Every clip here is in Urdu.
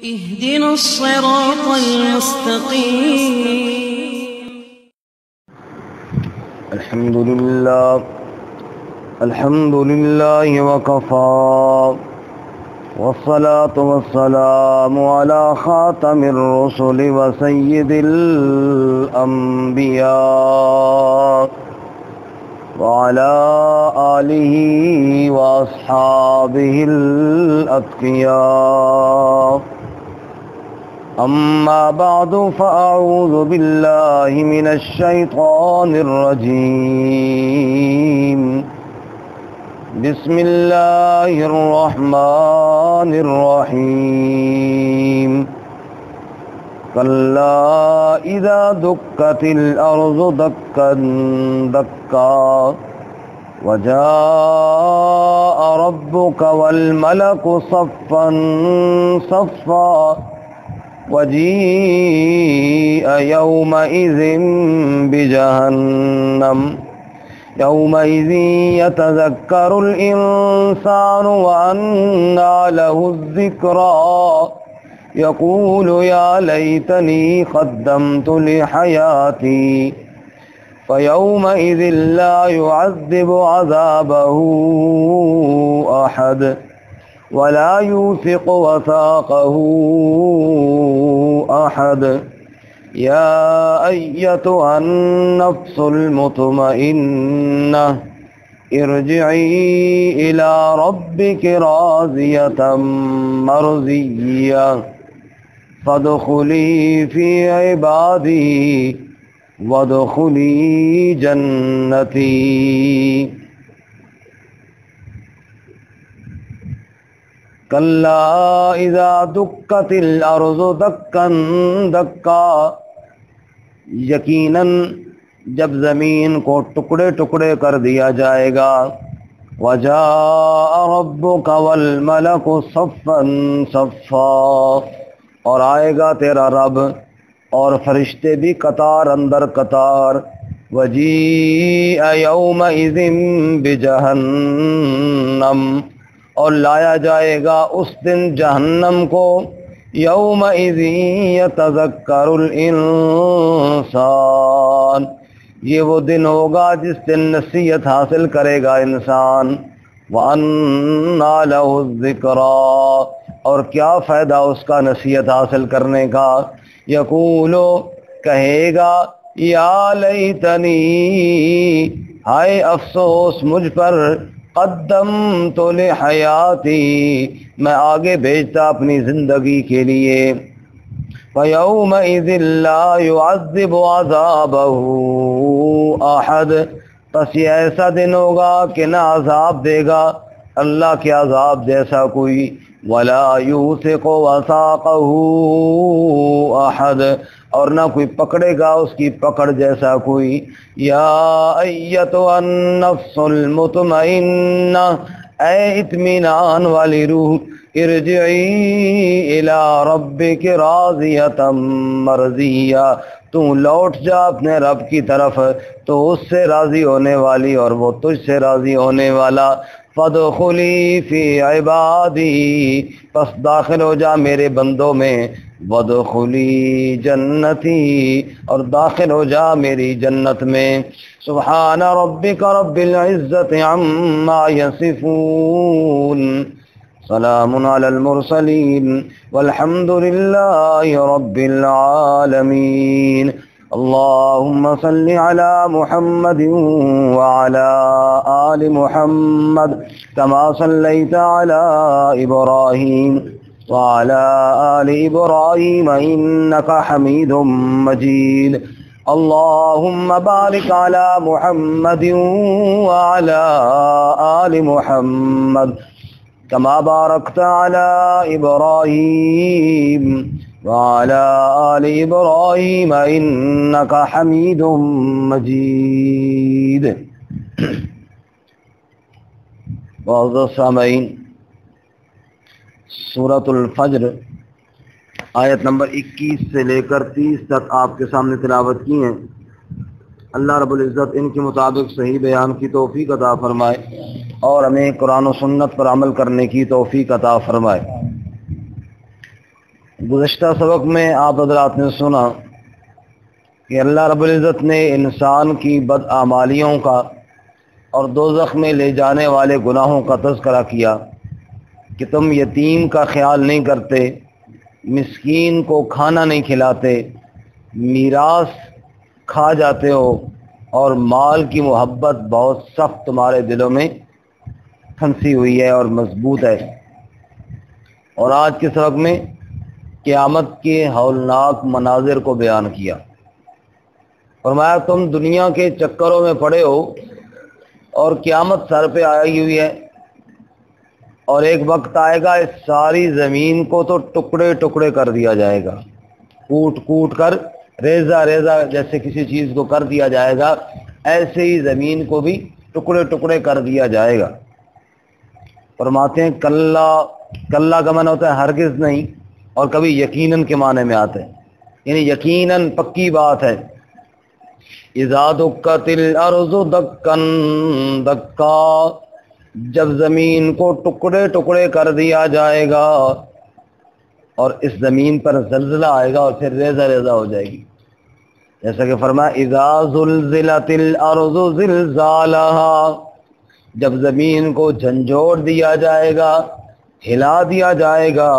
اهدنا الصراط المستقيم. الحمد لله وكفى والصلاة والسلام على خاتم الرسل وسيد الأنبياء وعلى آله وأصحابه الأتقياء. أما بعد فأعوذ بالله من الشيطان الرجيم. بسم الله الرحمن الرحيم. كلا إذا دكت الأرض دكا دكا وجاء ربك والملك صفا صفا وجيء يومئذ بجهنم يومئذ يتذكر الإنسان وأنى له الذكرى يقول يا ليتني قدمت لحياتي فيومئذ لا يعذب عذابه أحد ولا يوثق وثاقه أحد. يا أيتها النفس المطمئنة ارجعي إلى ربك راضية مرضية فادخلي في عبادي وادخلي جنتي. کلا اذا دکت الارض دکا دکا، یقیناً جب زمین کو ٹکڑے ٹکڑے کر دیا جائے گا. وجاء ربک والملک صفا صفا، اور آئے گا تیرا رب اور فرشتے بھی قطار اندر قطار. وجیء یومئذ بجہنم، اور لایا جائے گا اس دن جہنم کو. یومئذ یتذکر الانسان، یہ وہ دن ہوگا جس دن نصیحت حاصل کرے گا انسان. وَأَنَّى لَهُ الذِّكْرَى، اور کیا فائدہ اس کا نصیحت حاصل کرنے کا. یقول، کہے گا یا لیتنی، ہائے افسوس مجھ پر، قدمت لحیاتی، میں آگے بھیجتا اپنی زندگی کے لیے. فَيَوْمَئِذٍ لَا يُعَذِّبُ عَذَابَهُ أَحَدٌ، پس یہ ایسا دن ہوگا کہ نہ عذاب دے گا اللہ کے عذاب جیسا کوئی. وَلَا يُوثِقُ وَثَاقَهُ أَحَدٌ، اور نہ کوئی پکڑے گا اس کی پکڑ جیسا کوئی. یا ایتھا النفس المطمئنہ، اے اطمینان والی روح، ارجعی الی ربک راضیۃ مرضیہ، تو لوٹ جا اپنے رب کی طرف تو اس سے راضی ہونے والی اور وہ تجھ سے راضی ہونے والا. فادخلی فی عبادی، پس داخل ہو جا میرے بندوں میں. وادخلی جنتی، اور داخل ہو جا میری جنت میں. سبحان ربک رب العزت عما یصفون، سلام علی المرسلین والحمد للہ رب العالمین. اللهم صل على محمد وعلى آل محمد كما صليت على إبراهيم وعلى آل إبراهيم إنك حميد مجيد. اللهم بارك على محمد وعلى آل محمد كما باركت على إبراهيم وعلى آل إبراهيم إنك حميد مجيد. معزز سامعین، سورۃ الفجر آیت نمبر 21 سے لے کر 30 تک آپ کے سامنے تلاوت کی ہیں. اللہ رب العزت ان کے مطابق صحیح بیان کی توفیق عطا فرمائے اور ہمیں قرآن و سنت پر عمل کرنے کی توفیق عطا فرمائے. گزشتہ سبق میں آپ حضرات نے سنا کہ اللہ رب العزت نے انسان کی بدعمالیوں کا اور دوزخ میں لے جانے والے گناہوں کا تذکرہ کیا کہ تم یتیم کا خیال نہیں کرتے، مسکین کو کھانا نہیں کھلاتے، میراث کھا جاتے ہو، اور مال کی محبت بہت سخت تمہارے دلوں میں پھنسی ہوئی ہے اور مضبوط ہے۔ اور آج کے سبق میں قیامت کے ہولناک مناظر کو بیان کیا۔ فرمایا تم دنیا کے چکروں میں پڑے ہو اور قیامت سر پہ آئی ہوئی ہے، اور ایک وقت آئے گا اس ساری زمین کو تو ٹکڑے ٹکڑے کر دیا جائے گا، کوٹ کوٹ کر ریزہ ریزہ جیسے کسی چیز کو کر دیا جائے گا، ایسے ہی زمین کو بھی ٹکڑے ٹکڑے کر دیا جائے گا۔ فرماتے ہیں کلا کا معنی ہوتا ہے ہرگز نہیں، اور کبھی یقیناً کے معنی میں آتا ہے، یعنی یقیناً پکی بات ہے۔ اذا دکت الارض دکن دکا، جب زمین کو ٹکڑے ٹکڑے کر دیا جائے گا اور اس زمین پر زلزلہ آئے گا اور پھر ریزہ ریزہ ہو جائے گی، جیسا کہ فرمایا اذا زلزلت الارض زلزالها، جب زمین کو جھنجھوڑ دیا جائے گا، ہلا دیا جائے گا،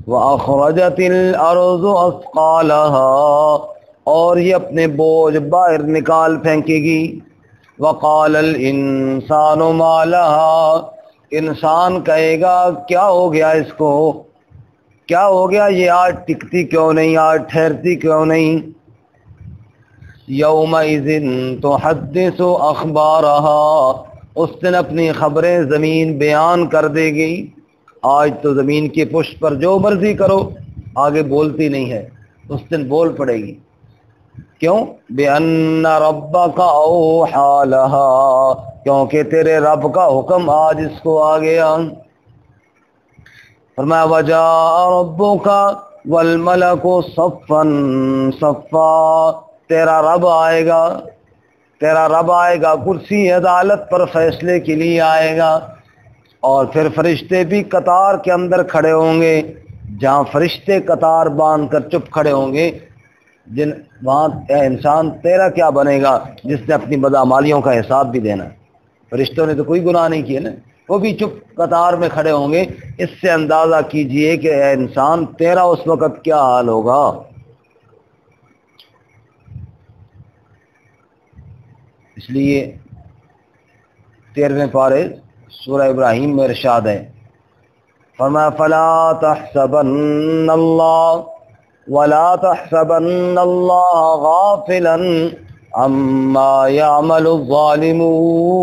واخرجت الارض اثقالها، اور یہ اپنے بوجھ باہر نکال پھینکے گی، وقال الانسان ما لها، انسان کہے گا کیا ہو گیا اس کو، کیا ہو گیا یہ آج ٹکتی کیوں نہیں، آج ٹھہرتی کیوں نہیں۔ یومئذ تحدث اخبارها، اس دن اپنی خبریں زمین بیان کر دے گی۔ آج تو زمین کے پشت پر جو مرضی کرو آگے بولتی نہیں ہے، اس دن بول پڑے گی۔ کیوں؟ بِأَنَّ رَبَّكَ أَوْحَىٰ لَهَا، کیونکہ تیرے رب کا حکم آج اس کو آ گیا۔ فرمایا وَجَاءَ رَبُّكَ وَالْمَلَكُ صَفًّا صَفًّا، تیرا رب آئے گا، تیرا رب آئے گا، کرسی عدالت پر فیصلے کے لیے آئے گا، اور پھر فرشتے بھی قطار کے اندر کھڑے ہوں گے، جہاں فرشتے قطار باندھ کر چپ کھڑے ہوں گے، وہاں اے انسان تیرا کیا بنے گا جس نے اپنی بدعمالیوں کا حساب بھی دینا ہے۔ فرشتوں نے تو کوئی گناہ نہیں کیے نا، وہ بھی چپ قطار میں کھڑے ہوں گے۔ اس سے اندازہ کیجئے کہ اے انسان تیرا اس وقت کیا حال ہوگا۔ اس لیے 13ویں پارے سورہ ابراہیم میں ارشاد ہے، فرمایا فلا تحسبن اللہ ولا تحسبن اللہ غافلا عما يعمل الظالمون،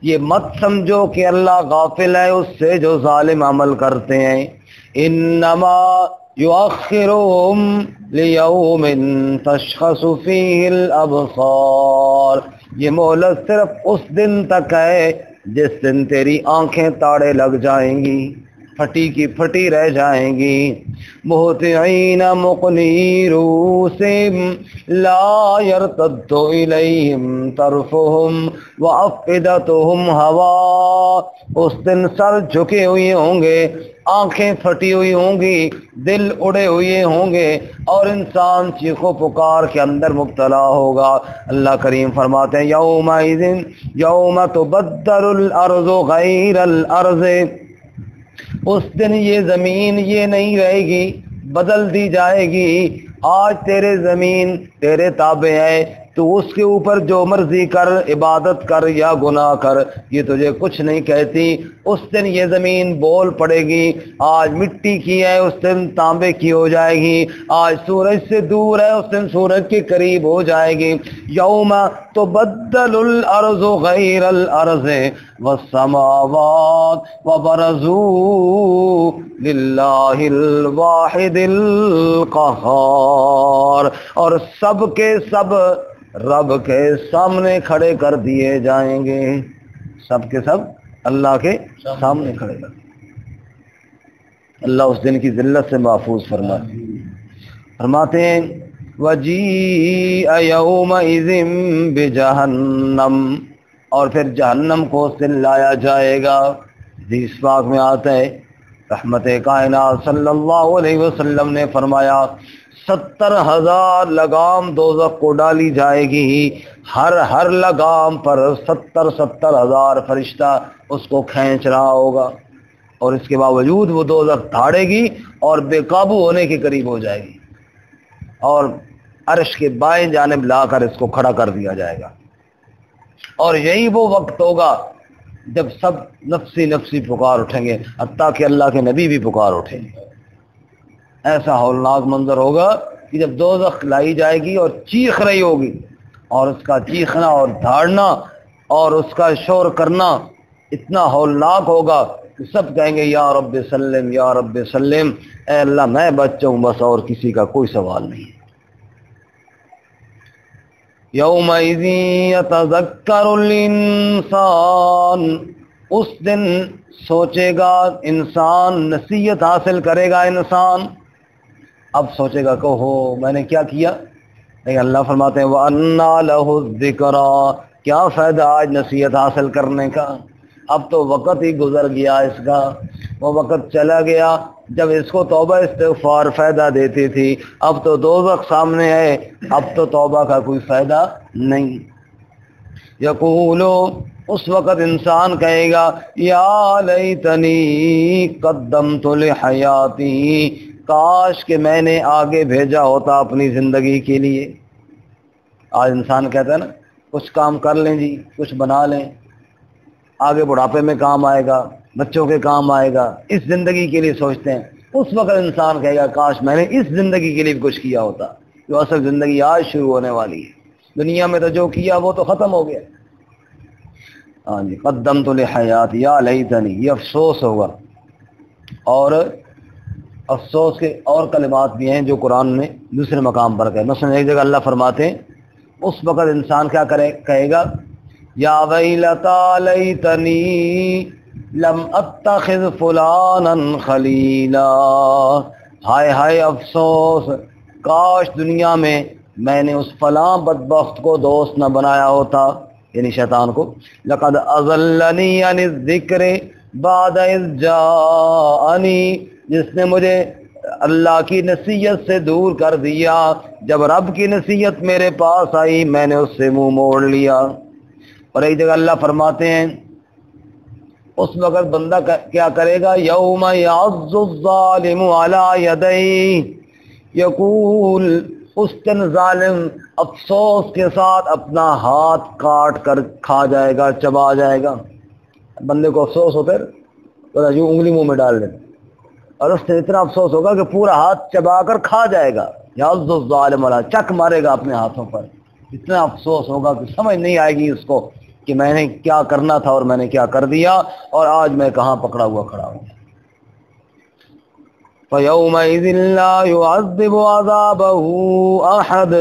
یہ مت سمجھو کہ اللہ غافل ہے اس سے جو ظالم عمل کرتے ہیں۔ انما یؤخرهم لیوم تشخص فیہ الابصار، یہ مہلت صرف اس دن تک ہے جس دن تیری آنکھیں تاڑے لگ جائیں گی، پھٹی کی پھٹی رہ جائیں گی۔ مہطعین مقنعی رؤوسہم لا یرتد الیہم طرفہم وافئدتہم ہوا، اس دن سر جھکے ہوئے ہوں گے، آنکھیں پھٹی ہوئی ہوں گی، دل اڑے ہوئے ہوں گے، اور انسان چیخ و پکار کے اندر مبتلا ہوگا۔ اللہ کریم فرماتے ہیں یومئذ یوم تبدل الارض غیر الارض، اس دن یہ زمین یہ نہیں رہے گی، بدل دی جائے گی۔ آج تیرے زمین تیرے تابع ہے، تو اس کے اوپر جو مرضی کر، عبادت کر یا گناہ کر، یہ تجھے کچھ نہیں کہتی۔ اس دن یہ زمین بول پڑے گی، آج مٹی کی ہے اس دن تانبے کی ہو جائے گی، آج سورج سے دور ہے اس دن سورج کے قریب ہو جائے گی۔ یوم تبدل الارض غیر الارض والسماوات وبرزوا للہ الواحد القہار، اور سب کے سب رب کے سامنے کھڑے کر دیے جائیں گے، سب کے سب اللہ کے سامنے کھڑے کر دیے۔ اللہ اس دن کی ذلت سے محفوظ فرماتے ہیں وَجِيءَ يَوْمَئِذٍ بِجَهَنَّمَ، اور پھر جہنم کو اس دن لایا جائے گا۔ حدیث پاک میں آتا ہے رحمت کائنات صلی اللہ علیہ وسلم نے فرمایا 70,000 لگام دوزخ کو ڈالی جائے گی، ہر لگام پر 70,000 فرشتہ اس کو کھینچ رہا ہوگا، اور اس کے باوجود وہ دوزخ دھاڑے گی اور بے قابو ہونے کے قریب ہو جائے گی، اور عرش کے بائیں جانب لا کر اس کو کھڑا کر دیا جائے گا۔ اور یہی وہ وقت ہوگا جب سب نفسی نفسی پکار اٹھیں گے، حتیٰ کہ اللہ کے نبی بھی پکار اٹھیں گے۔ ایسا ہولناک منظر ہوگا کہ جب دوزخ لائی جائے گی اور چیخ رہی ہوگی، اور اس کا چیخنا اور دھاڑنا اور اس کا شور کرنا اتنا ہولناک ہوگا کہ سب کہیں گے یا رب سلم یا رب سلم، اے اللہ میں بچ جاؤں بس، اور کسی کا کوئی سوال نہیں۔ یومئذ یتذکر الانسان، اس دن سوچے گا انسان، نصیحت حاصل کرے گا انسان، اب سوچے گا کہ ہو میں نے کیا کیا، لیکن اللہ فرماتے ہیں وَأَنَّىٰ لَهُ الذِّكْرَىٰ، کیا فائدہ آج نصیحت حاصل کرنے کا، اب تو وقت ہی گزر گیا اس کا، وہ وقت چلا گیا جب اس کو توبہ استغفار فائدہ دیتی تھی، اب تو دوزخ سامنے ہے، اب تو توبہ کا کوئی فائدہ نہیں۔ یقولو، اس وقت انسان کہے گا یا لیتنی قدمت لحیاتی، کاش کہ میں نے آگے بھیجا ہوتا اپنی زندگی کے لیے۔ آج انسان کہتا ہے نا کچھ کام کر لیں جی، کچھ بنا لیں، آگے بڑھاپے میں کام آئے گا، بچوں کے کام آئے گا، اس زندگی کے لیے سوچتے ہیں۔ اس وقت انسان کہے گا کاش میں نے اس زندگی کے لیے بھی کچھ کیا ہوتا، جو اصل زندگی آج شروع ہونے والی ہے۔ دنیا میں تو جو کیا وہ تو ختم ہو گیا۔ ہاں جی، قدمت لحیاتی یا لیتنی، یہ افسوس ہوگا۔ اور افسوس کے اور کلمات بھی ہیں جو قرآن نے دوسرے مقام پر کہے، مثلا ایک جگہ اللہ فرماتے ہیں اس وقت انسان کیا کہے گا یا ویلتا لیتنی لم اتخذ فلانا خلیلا، ہائے ہائے افسوس، کاش دنیا میں نے اس فلاں بدبخت کو دوست نہ بنایا ہوتا، یعنی شیطان کو۔ لقد اضلنی عن الذکر بعد اذ جاءنی، جس نے مجھے اللہ کی نصیحت سے دور کر دیا، جب رب کی نصیحت میرے پاس آئی میں نے اس سے منہ موڑ لیا۔ اور ایک جگہ اللہ فرماتے ہیں اس وقت بندہ کیا کرے گا یوم یعض الظالم علی یدیہ، یقول، اس دن ظالم افسوس کے ساتھ اپنا ہاتھ کاٹ کر کھا جائے گا، چبا جائے گا۔ بندے کو افسوس ہوتا ہے تو یوں انگلی منہ میں ڈال دیتا، اور اس سے اتنا افسوس ہوگا کہ پورا ہاتھ چبا کر کھا جائے گا، یعض الظالم علی، چک مارے گا اپنے ہاتھوں پر، اتنا افسوس ہوگا کہ سمجھ نہیں آئے گی اس کو کہ میں نے کیا کرنا تھا اور میں نے کیا کر دیا، اور آج میں کہاں پکڑا ہوا کھڑا ہوں۔ فَيَوْمَئِذٍ لَا يُعَذِّبُ عَذَابَهُ أَحَدٌ،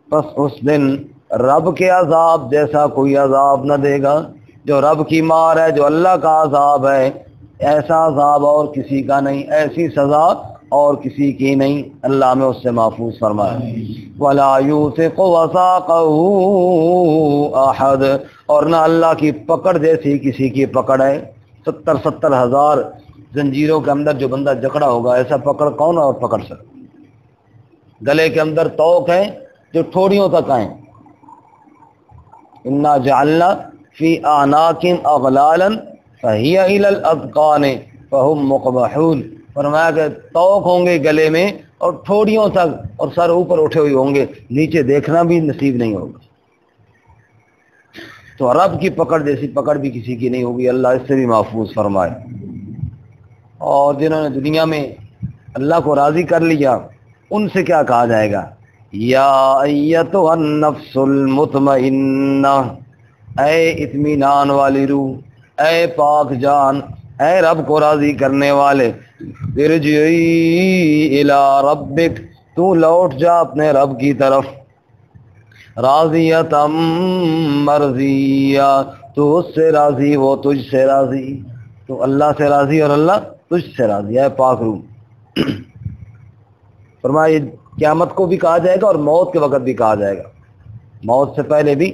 بس اس دن رب کے عذاب جیسا کوئی عذاب نہ دے گا، جو رب کی مار ہے، جو اللہ کا عذاب ہے، ایسا عذاب اور کسی کا نہیں، ایسی سزا اور کسی کی نہیں، اللہ ہمیں اس سے محفوظ فرمائے۔ وَلَا يُوثِقُ وَثَاقَهُ أَحَدٌ، اور نہ اللہ کی پکڑ جیسی کسی کی پکڑ ہے۔ 70,000 زنجیروں کے اندر جو بندہ جکڑا ہوگا، ایسا پکڑ کون اور پکڑ سکتا؟ گلے کے اندر توق ہیں جو ٹھوڑیوں تک آئیں، اِنَّا جَعَلْنَا فِي أَعْنَاقِهِمْ أَغْلَالًا فَهِيَ إِلَى الْأَذْقَانِ فَهُمْ مُقْمَحُونَ، فرمایا کہ توق ہوں گے گلے میں اور ٹھوڑیوں تک، اور سر اوپر اٹھے ہوئے ہوں گے، نیچے دیکھنا بھی نصیب نہیں ہوگا۔ تو رب کی پکڑ جیسی پکڑ بھی کسی کی نہیں ہوگی، اللہ اس سے بھی محفوظ فرمائے۔ اور جنہوں نے دنیا میں اللہ کو راضی کر لیا، ان سے کیا کہا جائے گا؟ یا ایتھا النفس المطمئنہ، اے اطمینان والی روح، اے پاک جان، اے رب کو راضی کرنے والے، ارجعی الی ربک، تو لوٹ جا اپنے رب کی طرف، راضیۃ مرضیہ، تو اس سے راضی وہ تجھ سے راضی، تو اللہ سے راضی اور اللہ تجھ سے راضی ہے پاک روح۔ فرمایا قیامت کو بھی کہا جائے گا اور موت کے وقت بھی کہا جائے گا، موت سے پہلے بھی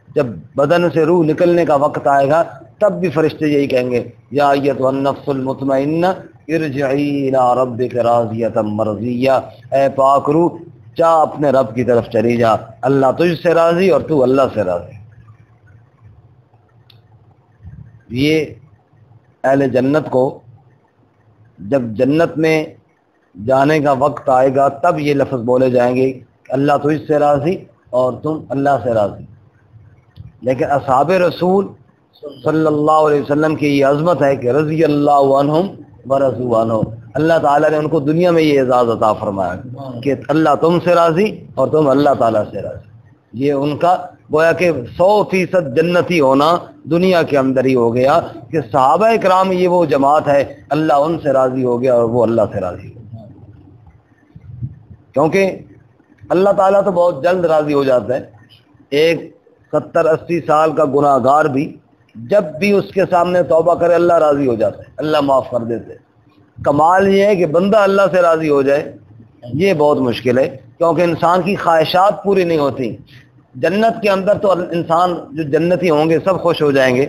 جب بدن سے روح نکلنے کا وقت آئے گا تب بھی فرشتے یہی کہیں گے یا ایتھا النفس المطمئنہ ارجعی الی ربک راضیۃ مرضیہ، اے پاک روح جا اپنے رب کی طرف چلی جا، اللہ تجھ سے راضی اور تو اللہ سے راضی۔ یہ اہل جنت کو جب جنت میں جانے کا وقت آئے گا تب یہ لفظ بولے جائیں گے، اللہ تجھ سے راضی اور تم اللہ سے راضی۔ لیکن اصحاب رسول صلی اللہ علیہ وسلم کی یہ عظمت ہے کہ رضی اللہ عنہم ورضوا عنہ، اللہ تعالیٰ نے ان کو دنیا میں یہ اعزاز عطا فرمایا کہ اللہ تم سے راضی اور تم اللہ تعالیٰ سے راضی۔ یہ ان کا گویا کہ 100% جنتی ہونا دنیا کے اندر ہی ہو گیا کہ صحابہ کرام یہ وہ جماعت ہے اللہ ان سے راضی ہو گیا اور وہ اللہ سے راضی ہو گیا، کیونکہ اللہ تعالیٰ تو بہت جلد راضی ہو جاتا ہے۔ ایک 70-80 سال کا گناہ گار بھی جب بھی اس کے سامنے توبہ کرے اللہ راضی ہو جاتا ہے، اللہ معاف کر دیتے۔ کمال یہ ہے کہ بندہ اللہ سے راضی ہو جائے، یہ بہت مشکل ہے، کیونکہ انسان کی خواہشات پوری نہیں ہوتی۔ جنت کے اندر تو انسان جو جنتی ہوں گے سب خوش ہو جائیں گے،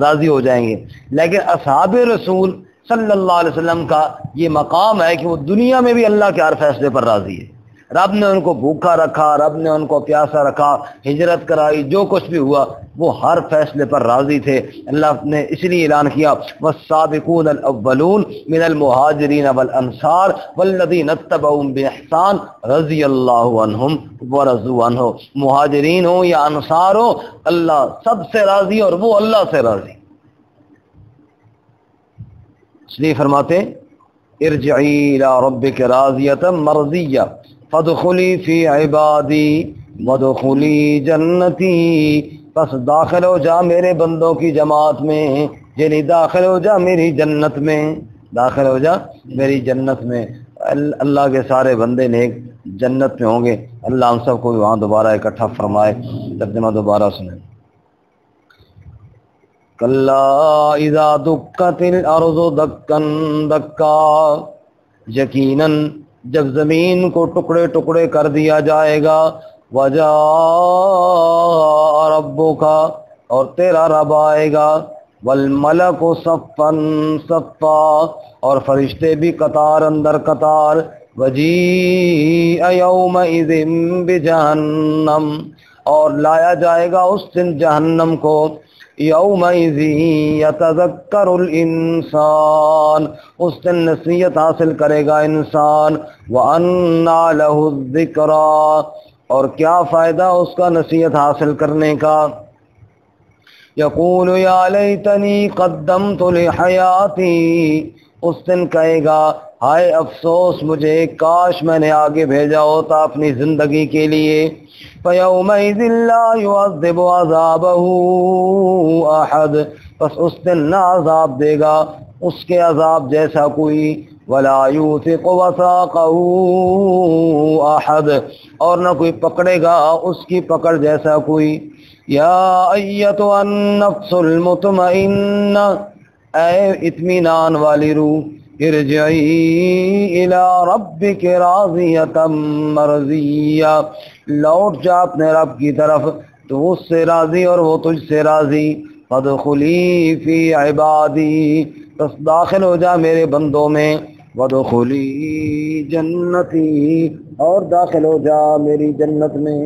راضی ہو جائیں گے، لیکن اصحاب رسول صلی اللہ علیہ وسلم کا یہ مقام ہے کہ وہ دنیا میں بھی اللہ کے ہر فیصلے پر راضی ہے۔ رب نے ان کو بھوکا رکھا، رب نے ان کو پیاسا رکھا، ہجرت کرائی، جو کچھ بھی ہوا وہ ہر فیصلے پر راضی تھے۔ اللہ نے اس لیے اعلان کیا والسابقون الاولون من المہاجرین والانصار والذین اتبعوہم باحسان رضی اللہ عنہم ورضوا عنہ، مہاجرین ہو یا انصار ہو اللہ سب سے راضی اور وہ اللہ سے راضی۔ اس لیے فرماتے ہیں ارجعی الی ربک راضیۃ مرضیہ فادخلی فی عبادی وادخلی جنتی، بس داخل ہو جا میرے بندوں کی جماعت میں، یعنی داخل ہو جا میری جنت میں، داخل ہو جا میری جنت میں۔ اللہ کے سارے بندے نیک جنت میں ہوں گے، اللہ ہم سب کو بھی وہاں دوبارہ اکٹھا فرمائے۔ ترجمہ دوبارہ سنیں۔ کلا اذا دکت الارض دکا دکا، یقیناً جب زمین کو ٹکڑے ٹکڑے کر دیا جائے گا، وجاء ربک، اور تیرا رب آئے گا، والملک صفا صفا، اور فرشتے بھی قطار اندر قطار، وجیء یومئذ بجہنم، اور لایا جائے گا اس دن جہنم کو، یومئذ یتذکر الانسان، اس دن نصیحت حاصل کرے گا انسان، وَأَنَّى لَهُ الذِّكْرَى، اور کیا فائدہ اس کا نصیحت حاصل کرنے کا، یقول یا لیتنی قدمت لحیاتی، اس دن کہے گا ہائے افسوس مجھے، کاش میں نے آگے بھیجا ہوتا اپنی زندگی کے لیے، فَيَوْمَئِذٍ لَا يُعَذِّبُ عَذَابَهُ أَحَدٌ، بس اس دن نہ عذاب دے گا اس کے عذاب جیسا کوئی، وَلَا يُوثِقُ وَثَاقَهُ أَحَدٌ، اور نہ کوئی پکڑے گا اس کی پکڑ جیسا کوئی۔ یا ایتھا النفس المطمئنہ، اے اطمینان والی روح، ارجعی الی ربک راضیۃ مرضیہ، لوٹ جا اپنے رب کی طرف تو اس سے راضی اور وہ تجھ سے راضی، فادخلی فی عبادی، بس داخل ہو جا میرے بندوں میں، وادخلی جنتی، اور داخل ہو جا میری جنت میں۔